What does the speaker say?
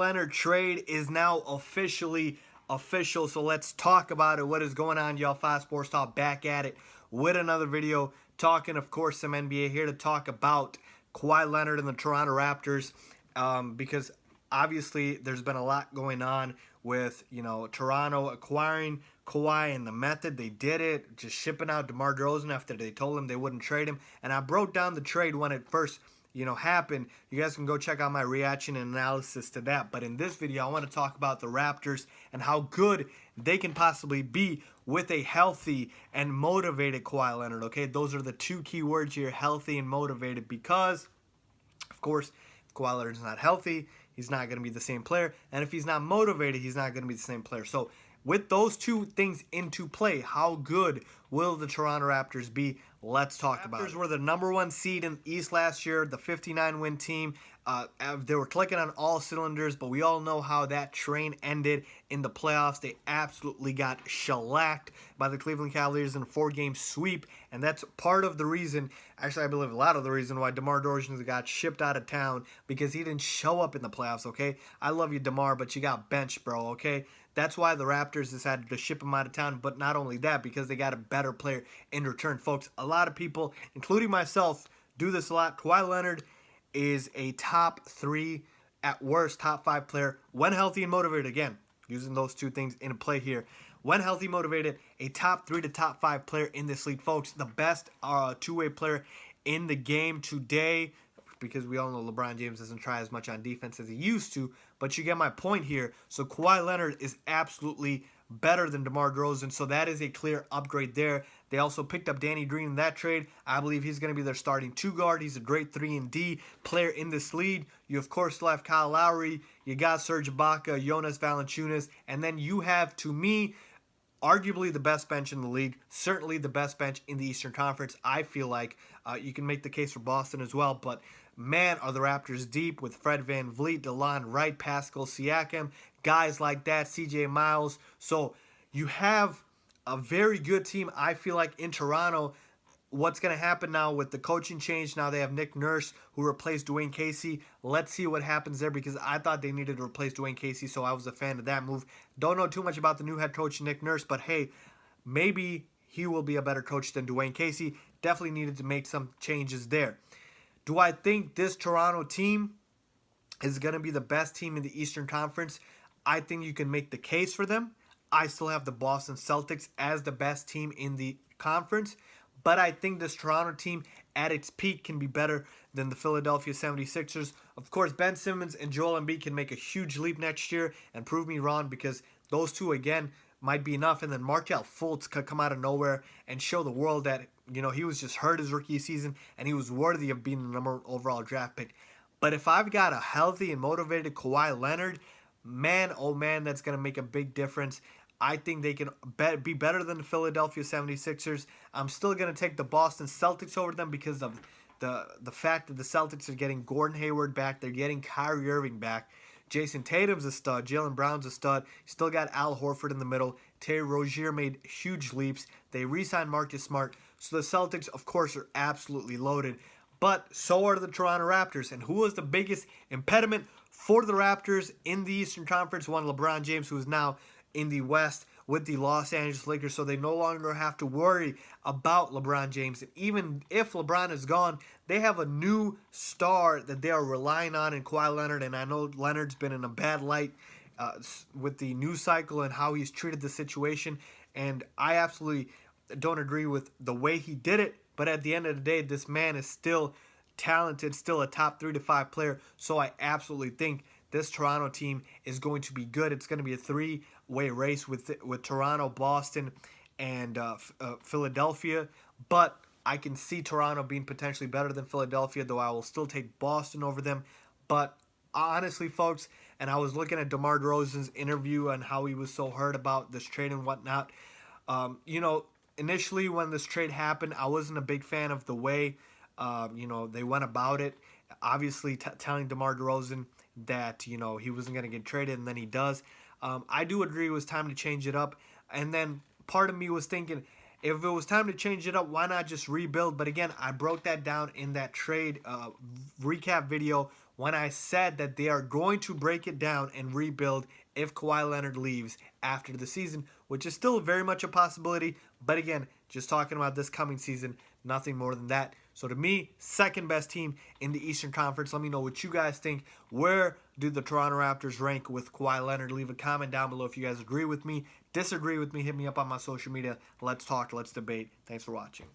Leonard trade is now officially official. So let's talk about it. What is going on, y'all? Five Sports Talk back at it with another video. Talking, of course, some NBA here to talk about Kawhi Leonard and the Toronto Raptors. Because obviously there's been a lot going on with, Toronto acquiring Kawhi and the method they did it, just shipping out DeMar DeRozan after they told him they wouldn't trade him. And I broke down the trade when it first happened. You guys can go check out my reaction and analysis to that. But in this video, I want to talk about the Raptors and how good they can possibly be with a healthy and motivated Kawhi Leonard. Okay, those are the two key words here: healthy and motivated. Because, of course, if Kawhi Leonard's not healthy, he's not going to be the same player. And if he's not motivated, he's not going to be the same player. So with those two things into play, how good will the Toronto Raptors be? Let's talk about it. Raptors were the #1 seed in the East last year, the 59-win team. They were clicking on all cylinders, but we all know how that train ended in the playoffs. They absolutely got shellacked by the Cleveland Cavaliers in a 4-game sweep, and that's part of the reason, actually I believe a lot of the reason, why DeMar DeRozan got shipped out of town, because he didn't show up in the playoffs, okay? I love you, DeMar, but you got benched, bro, okay? That's why the Raptors decided to ship him out of town, but not only that, because they got a better player in return. Folks, a lot of people, including myself, do this a lot. Kawhi Leonard is a top 3, at worst, top 5 player when healthy and motivated. Again, using those two things in play here. When healthy, motivated, a top 3 to top 5 player in this league. Folks, the best two-way player in the game today, because we all know LeBron James doesn't try as much on defense as he used to, but you get my point here. So Kawhi Leonard is absolutely better than DeMar DeRozan, so that is a clear upgrade there. They also picked up Danny Green in that trade. I believe he's going to be their starting 2-guard. He's a great 3-and-D player in this league. You, of course, still have Kyle Lowry. You got Serge Ibaka, Jonas Valanciunas, and then you have, to me, arguably the best bench in the league, certainly the best bench in the Eastern Conference. I feel like you can make the case for Boston as well, but man, are the Raptors deep with Fred VanVleet, DeLon Wright, Pascal Siakam, guys like that, CJ Miles. So you have a very good team, I feel like, in Toronto. What's going to happen now with the coaching change? Now they have Nick Nurse, who replaced Dwayne Casey. Let's see what happens there, because I thought they needed to replace Dwayne Casey, so I was a fan of that move. Don't know too much about the new head coach, Nick Nurse, but hey, maybe he will be a better coach than Dwayne Casey. Definitely needed to make some changes there. Do I think this Toronto team is going to be the best team in the Eastern Conference? I think you can make the case for them. I still have the Boston Celtics as the best team in the conference, but I think this Toronto team at its peak can be better than the Philadelphia 76ers. Of course, Ben Simmons and Joel Embiid can make a huge leap next year and prove me wrong, because those two, again, might be enough. And then Markelle Fultz could come out of nowhere and show the world that, he was just hurt his rookie season and he was worthy of being the #1 overall draft pick. But if I've got a healthy and motivated Kawhi Leonard, man, oh man, that's going to make a big difference. I think they can be better than the Philadelphia 76ers. I'm still going to take the Boston Celtics over them because of the fact that the Celtics are getting Gordon Hayward back. They're getting Kyrie Irving back. Jason Tatum's a stud. Jaylen Brown's a stud. Still got Al Horford in the middle. Terry Rozier made huge leaps. They re-signed Marcus Smart. So the Celtics, of course, are absolutely loaded. But so are the Toronto Raptors. And who was the biggest impediment for the Raptors in the Eastern Conference? One, LeBron James, who is now in the West with the Los Angeles Lakers, so they no longer have to worry about LeBron James. And even if LeBron is gone, they have a new star that they are relying on in Kawhi Leonard. And I know Leonard's been in a bad light with the news cycle and how he's treated the situation, and I absolutely don't agree with the way he did it. But at the end of the day, this man is still talented, still a top 3 to 5 player. So I absolutely think this Toronto team is going to be good. It's going to be a 3-way race with Toronto, Boston, and Philadelphia. But I can see Toronto being potentially better than Philadelphia, though I will still take Boston over them. But honestly, folks, and I was looking at DeMar DeRozan's interview and how he was so hurt about this trade and whatnot. Initially when this trade happened, I wasn't a big fan of the way they went about it. Obviously, telling DeMar DeRozan that, he wasn't going to get traded, and then he does. I do agree it was time to change it up. And then part of me was thinking, if it was time to change it up, why not just rebuild? But again, I broke that down in that trade recap video when I said that they are going to break it down and rebuild if Kawhi Leonard leaves after the season, which is still very much a possibility. But again, just talking about this coming season, nothing more than that. So to me, second best team in the Eastern Conference. Let me know what you guys think. Where do the Toronto Raptors rank with Kawhi Leonard? Leave a comment down below if you guys agree with me, disagree with me. Hit me up on my social media. Let's talk, let's debate. Thanks for watching.